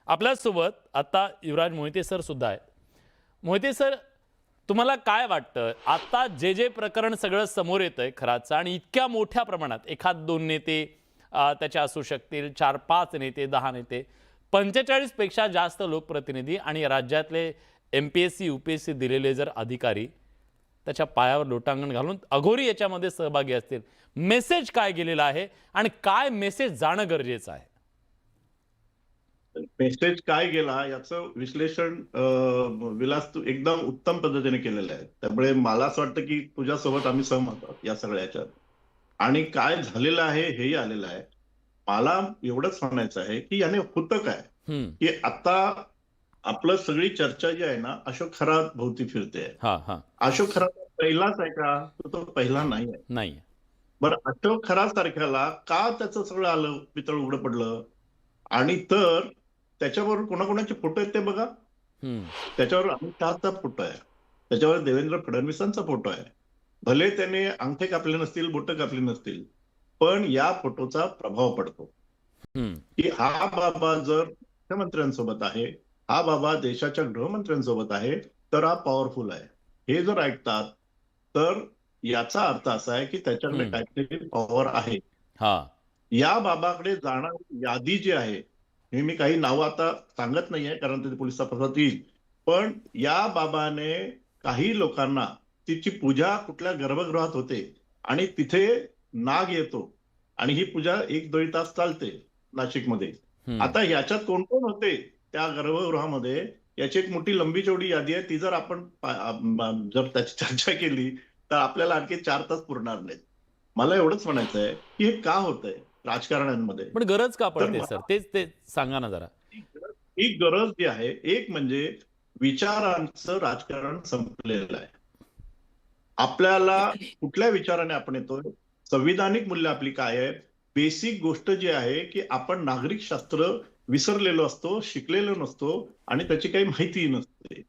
आपल्यासोबत आता युवराज मोहिते सर सुद्धा आहेत. मोहिते सर, तुम्हाला काय वाटतं आता जे प्रकरण सगळं समोर येतंय खराचं आणि इतक्या मोठ्या प्रमाणात एखाद दोन नेते त्याचे असू शकतील, 4-5 नेते, 10 नेते, 45 पेक्षा जास्त लोकप्रतिनिधी आणि राज्यातले MPSC UPSC दिलेले जर अधिकारी त्याच्या पायावर लोटांगण घालून अघोरी याच्यामध्ये सहभागी असतील, मेसेज काय गेलेला आहे आणि काय मेसेज जाणं गरजेचं आहे? मेसेज काय गेला याचं विश्लेषण विलास तू एकदम उत्तम पद्धतीने केलेलं आहे. त्यामुळे मला असं वाटतं की तुझ्यासोबत आम्ही सहमत आहोत या सगळ्या ह्याच्यात. आणि काय झालेलं आहे हेही आलेलं आहे. मला एवढंच म्हणायचं आहे की याने होतं काय, की आता आपलं सगळी चर्चा जी आहे ना अशोक खरात भोवती फिरते. अशोक खरात पहिलाच आहे का? तो पहिला नाही आहे. नाही. बरं, अशोक खरात सारख्याला का त्याचं सगळं आलं पितळ उघडं पडलं? आणि तर त्याच्यावर कोणाकोणाचे फोटो आहेत ते बघा. त्याच्यावर अमित शहाचा फोटो आहे, त्याच्यावर देवेंद्र फडणवीसांचा फोटो आहे. भले त्याने अंगठे कापले नसतील, बोट कापली नसतील, पण या फोटोचा प्रभाव पडतो की हा बाबा जर मुख्यमंत्र्यांसोबत आहे, हा बाबा देशाच्या गृहमंत्र्यांसोबत आहे, तर हा पॉवरफुल आहे. हे जर ऐकतात तर याचा अर्थ असा आहे की त्याच्याकडे काहीतरी पॉवर आहे. या बाबाकडे जाणारी यादी जी आहे, हे मी काही नावं आता सांगत नाहीये कारण ते पोलीस तपासात येईल, पण या बाबाने काही लोकांना तिची पूजा कुठल्या गर्भगृहात होते आणि तिथे नाग येतो आणि ही पूजा 1-1.5 तास चालते नाशिकमध्ये. आता याच्यात कोण कोण होते त्या गर्भगृहामध्ये याची एक मोठी लंबी चौडी यादी आहे. ती जर आपण जर त्याची चर्चा केली तर आपल्याला आणखी 4 तास पुरणार नाहीत. मला एवढंच म्हणायचं आहे की हे का होतंय राजकारण्यांमध्ये. पण गरज का तर पडते सर? ते सांगा ना जरा. ही गरज जी आहे, एक म्हणजे विचारांचं राजकारण संपलेलं आहे. आपल्याला कुठल्या विचाराने आपण येतोय, संविधानिक मूल्य आपली काय आहे, बेसिक गोष्ट जी आहे की आपण नागरिक शास्त्र विसरलेलो असतो, शिकलेलो नसतो आणि त्याची काही माहिती नसते.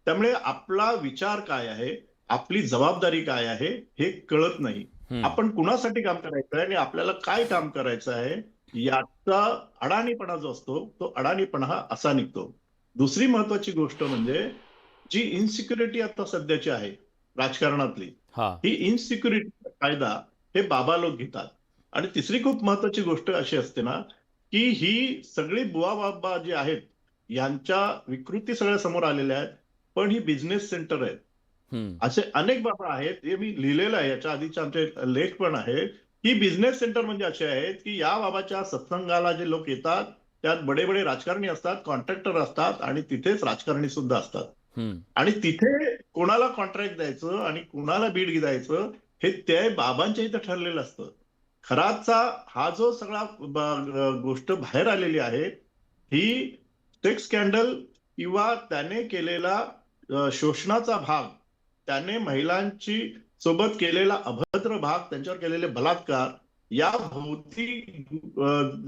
त्यामुळे आपला विचार काय आहे, आपली जबाबदारी काय आहे हे कळत नाही. आपण कुणासाठी काम करायचं आहे आणि आपल्याला काय काम करायचं आहे याचा अडाणीपणा जो असतो तो अडाणीपणा हा असा निघतो. दुसरी महत्वाची गोष्ट म्हणजे जी इन्सिक्युरिटी आता सध्याची आहे राजकारणातली, ही इन्सिक्युरिटीचा फायदा हे बाबा लोक घेतात. आणि तिसरी खूप महत्वाची गोष्ट अशी असते ना की ही सगळी बुवा बाबा जी आहेत यांच्या विकृती सगळ्या समोर आलेल्या आहेत, पण ही बिझनेस सेंटर आहेत. असे अनेक बाबा आहेत, हे मी लिहिलेलं आहे, याच्या आधीचे आमचे लेख पण आहेत. ही बिझनेस सेंटर म्हणजे असे आहेत की या बाबाच्या सत्संगाला जे लोक येतात त्यात बडे बडे राजकारणी असतात, कॉन्ट्रॅक्टर असतात आणि तिथेच राजकारणी सुद्धा असतात. आणि तिथे कोणाला कॉन्ट्रॅक्ट द्यायचं आणि कुणाला बीड द्यायचं हे त्या बाबांच्या इथं ठरलेलं असतं. खराचा हा जो सगळा गोष्ट बाहेर आलेली आहे ही सेक्स स्कॅन्डल किंवा त्याने केलेला शोषणाचा भाग, त्याने महिलांची सोबत केलेला अभद्र भाग, त्यांच्यावर केलेले बलात्कार या भोवती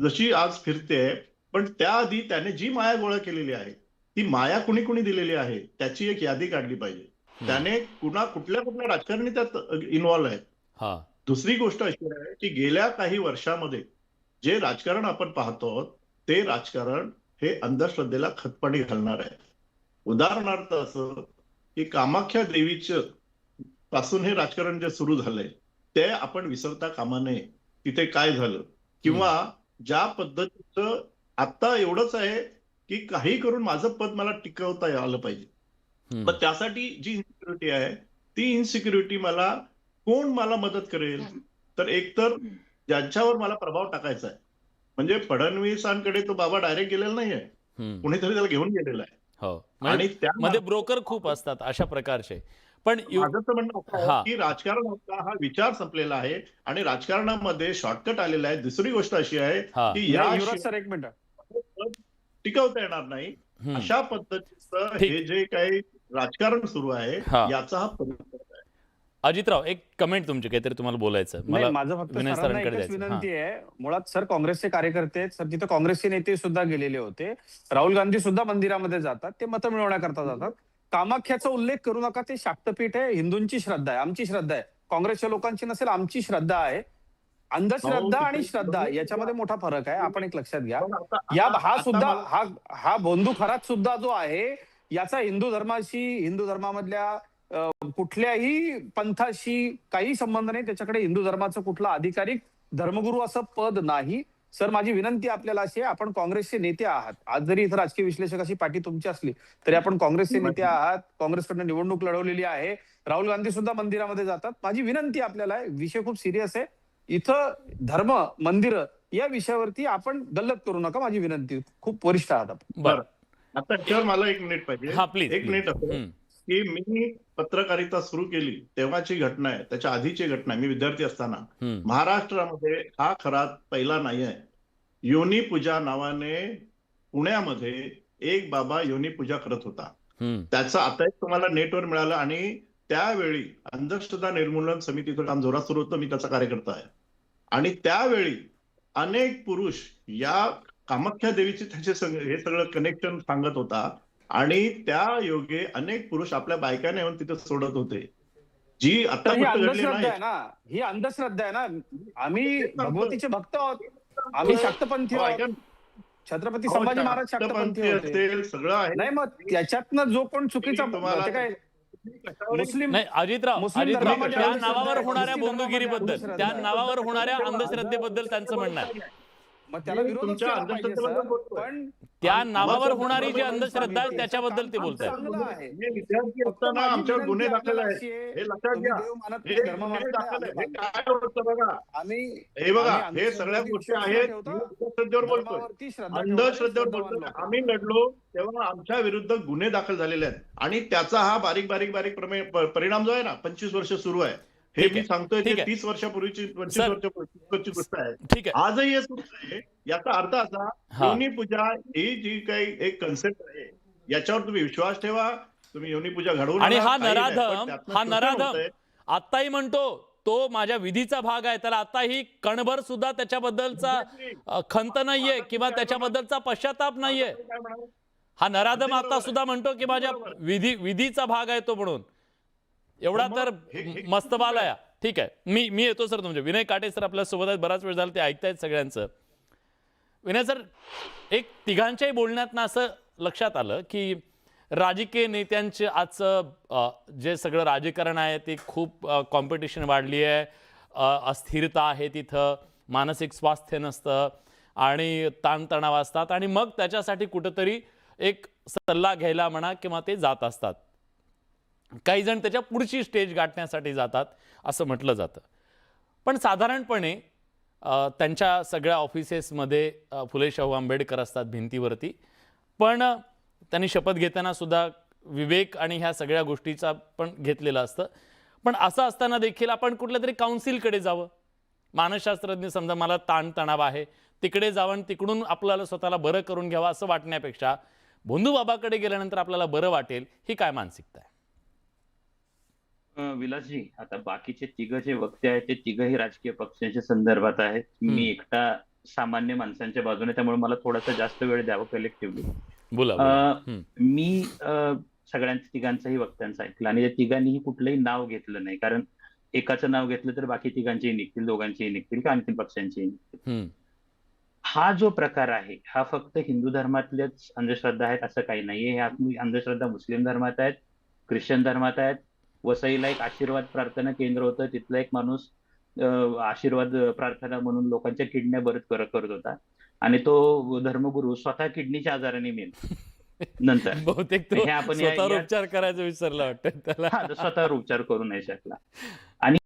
जशी आज फिरते, पण त्याआधी त्याने जी माया गोळा केलेली आहे ती माया कुणी कुणी दिलेली आहे त्याची एक यादी काढली पाहिजे. त्याने कुठल्या कुठल्या राजकारणी त्यात इन्व्हॉल्व आहेत. दुसरी गोष्ट अशी आहे की गेल्या काही वर्षामध्ये जे राजकारण आपण पाहतो ते राजकारण हे अंधश्रद्धेला खतपाणी घालणार आहे. उदाहरणार्थ असं की कामाख्या देवीचं पासून हे राजकारण जे सुरू झालंय ते आपण विसरता कामा नये. तिथे काय झालं किंवा ज्या पद्धतीचं आता एवढंच आहे की काही करून माझं पद मला टिकवता आलं पाहिजे. पण त्यासाठी जी इन्सिक्युरिटी आहे ती इन्सिक्युरिटी कोण मला मदत करेल, तर एकतर ज्यांच्यावर मला प्रभाव टाकायचा आहे. म्हणजे फडणवीसांकडे तो बाबा डायरेक्ट गेलेला नाहीये, कुणीतरी त्याला घेऊन गेलेला आहे. आणि मध्ये ब्रोकर खूप असतात अशा प्रकारचे. पण माझं तर म्हणणं असं आहे की राजकारणाचा हा विचार संपलेला आहे आणि राजकारणामध्ये शॉर्टकट आलेला आहे. दुसरी गोष्ट अशी आहे की युवराज सर, एक मिनिट, टिकवता येणार नाही. अशा पद्धतीचं हे जे काही राजकारण सुरू आहे याचा हा परिणाम आहे. अजितराव, एक कमेंट तुमची, काहीतरी तुम्हाला बोलायचं. माझं फक्त सरांना एकच विनंती आहे. मुळात सर काँग्रेसचे कार्यकर्ते आहेत, सर तिथे काँग्रेसचे नेते सुद्धा गेलेले होते. राहुल गांधी सुद्धा मंदिरामध्ये जातात, ते मतं मिळवण्याकरता जातात. कामाख्याचा उल्लेख करू नका, ते शाक्तपीठ आहे, हिंदूंची श्रद्धा आहे, आमची श्रद्धा आहे. काँग्रेसच्या लोकांची नसेल, आमची श्रद्धा आहे. अंधश्रद्धा भाऊ, आणि तिथे- श्रद्धा याच्यामध्ये मोठा फरक आहे. आपण एक लक्षात घ्या. पण या आता- हा आता सुद्धा मला- हा भोंदू खरात सुद्धा जो आहे याचा हिंदू धर्मामधल्या कुठल्याही पंथाशी काही संबंध नाही. त्याच्याकडे हिंदू धर्माचं कुठलं अधिकारिक धर्मगुरू असं पद नाही. सर, माझी विनंती आपल्याला अशी आहे, आपण काँग्रेसचे नेते आहात. आज जरी इथं राजकीय विश्लेषक अशी पाठी तुमची असली तरी आपण काँग्रेसचे नेते आहात. काँग्रेसकडनं निवडणूक लढवलेली आहे. राहुल गांधी सुद्धा मंदिरामध्ये जातात. माझी विनंती आपल्याला आहे, विषय खूप सिरियस आहे. इथं धर्म मंदिर या विषयावरती आपण गल्लत करू नका. माझी विनंती. खूप वरिष्ठ आहात आपण. बरं. आता याच्यावर मला 1 मिनिट पाहिजे. हा, प्लीज 1 मिनिट असं की मी पत्रकारिता सुरू केली तेव्हाची घटना आहे, त्याच्या आधीची घटना आहे. मी विद्यार्थी असताना महाराष्ट्रामध्ये हा खरात पहिला नाही आहे. योनी पूजा नावाने पुण्यामध्ये एक बाबा योनी पूजा करत होता. त्याचं आता एक तुम्हाला नेटवर मिळालं आणि त्यावेळी अंधश्रद्धा निर्मूलन समितीचं काम जोरात सुरू होतं. मी त्याचा कार्यकर्ता आहे आणि त्यावेळी अनेक पुरुष या कामाख्या देवीचे त्याचे हे सगळं कनेक्शन सांगत होता आणि त्या योगे अनेक पुरुष आपल्या बायकाने येऊन तिथे सोडत होते. जी आता तर ही गोष्ट घडली अंधश्रद्धा नाही. आहे ना, ही अंधश्रद्धा आहे ना. आम्ही भगवतीचे भक्त आहोत. आम्ही शाक्तपंथी हो, आहोत. ऐका ना. छत्रपती हो, संभाजी महाराज शाक्तपंथी होते. असेल सगळं आहे. नाही, मग त्याच्यातनं जो कोण चुकीचा तुम्हाला- ते काय मुस्लिम नाही अजितराव, मुस्लिम अजितराव, धर्मामध्ये त्या अंधश्रद्धा नावावर आहे, होणाऱ्या मुस्लिम बोंदुगिरीबद्दल, धर्मामध्ये त्या अंधश्रद्धा नावावर होणाऱ्या अंधश्रद्धेबद्दल त्यांचं म्हणणं आहे. मग त्याला विरोध तुमच्या केला पाहिजे, अंधश्रद्धेबद्दल सर. बोलतोय. पण त्या नावावर मग- होणारी जी मग- अंधश्रद्धा आहे त्याच्याबद्दल ते बोलतायत. चांगलं आहे. मी विद्यार्थी फक्त असताना माझी आमच्यावर गुन्हे विनंती दाखल आपल्याला आहेत. अशी आहे, हे लक्षात तुम्ही घ्या. देव मानत हे नाही, धर्म मानत गुन्हे नाही, दाखल आम्ही आहे. हे मानतो. काय होतं बघा. आम्ही हे बघा, आम्ही हे सगळ्या अंधश्रद्धेवरती गोष्टी विश्वास आहेत. ठेवतो. अंधश्रद्धेवर बोलतोय. धर्मावरती श्रद्धा अंधश्रद्धेवर ठेवणारे बोलतोय. श्रद्धावान लोक. आम्ही लढलो तेव्हा आमच्या विरुद्ध गुन्हे दाखल झालेले आहेत आणि त्याचा हा बारीक बारीक बारीक परिणाम जो आहे ना 25 वर्ष सुरू आहे. हे ठीक मी आहे, सांगतोय ठीक ते आहे. 30 वर्षापूर्वीची 25 सर, वर्षापूर्वीची गोष्ट आहे. ठीक आहे. आजही हे सुरू आहे. याचा अर्थ असा, हा. योनी पूजा ही जी काही एक कन्सेप्ट आहे याच्यावर तुम्ही विश्वास ठेवा. तुम्ही योनी पूजा घडवून आणि आणा, हा काही नाही. पण नराधम त्यातनं हा शोषण नराधम होतंय. आत्ताही म्हणतो तो माझ्या विधीचा भाग आहे. त्याला आताही कणभर सुद्धा त्याच्याबद्दलचा खंत नाहीये किंवा त्याच्याबद्दलचा पश्चाताप नाहीये. काय म्हणाल? हा नराधम अगदी आता बरोबर सुद्धा म्हणतो की माझ्या बरोबर. विधीचा भाग आहे तो म्हणून. एवढा मग तर हे मस्तबाल आहे. ठीक आहे, मी येतो सर तुमचे. विनय काटे सर आपल्या सोबत आहेत, बराच वेळ झाला ते ऐकतायत सगळ्यांचं. विनय सर, एक तिघांच्याही बोलण्यातनं असं लक्षात आलं की राजकीय नेत्यांचे आजचं जे सगळं राजकारण आहे ते खूप कॉम्पिटिशन वाढली आहे, अस्थिरता आहे तिथं, मानसिक स्वास्थ्य नसतं आणि ताणतणाव असतात आणि मग त्याच्यासाठी कुठंतरी एक सल्ला घ्यायला म्हणा किंवा ते जात असतात. काही जण त्याच्या पुढची स्टेज गाठण्यासाठी जातात असं म्हटलं जातं. पण साधारणपणे त्यांच्या सगळ्या ऑफिसेसमध्ये फुले शाहू आंबेडकर असतात भिंतीवरती. पण त्यांनी शपथ घेताना सुद्धा विवेक आणि ह्या सगळ्या गोष्टीचा पण घेतलेलं असतं. पण असं असताना देखील आपण कुठल्या तरी काउन्सिलकडे जावं. मानसशास्त्रज्ञ समजा मला ताणतणाव आहे तिकडे जावं आणि तिकडून आपल्याला स्वतःला बरं करून घ्यावं असं वाटण्यापेक्षा भोंदू बाबाकडे गेल्यानंतर आपल्याला बरं वाटेल, ही काय मानसिकता आहे? विलासजी, आता बाकीचे तिघ जे वक्ते आहेत ते तिघही राजकीय पक्षांच्या संदर्भात आहेत. मी एकटा सामान्य माणसांच्या बाजूने, त्यामुळे मला थोडासा जास्त वेळ द्यावा कलेक्टिव्हली. बोला. मी सगळ्यांचं तिघांचंही वक्त्यांचं ऐकलं आणि त्या तिघांनीही कुठलंही नाव घेतलं नाही. कारण एकाचं नाव घेतलं तर बाकी तिघांचेही निघतील, दोघांचेही निघतील का आणखी पक्षांचेही निघतील. हा जो प्रकार आहे हा फक्त हिंदू धर्मातल्याच अंधश्रद्धा आहेत असं काही नाहीये. ह्या अंधश्रद्धा मुस्लिम धर्मात आहेत, ख्रिश्चन धर्मात आहेत. वसईला एक आशीर्वाद प्रार्थना केंद्र होतं, तिथला एक माणूस आशीर्वाद प्रार्थना म्हणून लोकांच्या किडन्या बरं करत होता आणि तो धर्मगुरू स्वतः किडनीच्या आजाराने मेला नंतर. बहुतेक तो हे आपण स्वतःवर उपचार करायचं विसरला वाटतं त्याला. स्वतःवर उपचार करू नाही शकला. आणि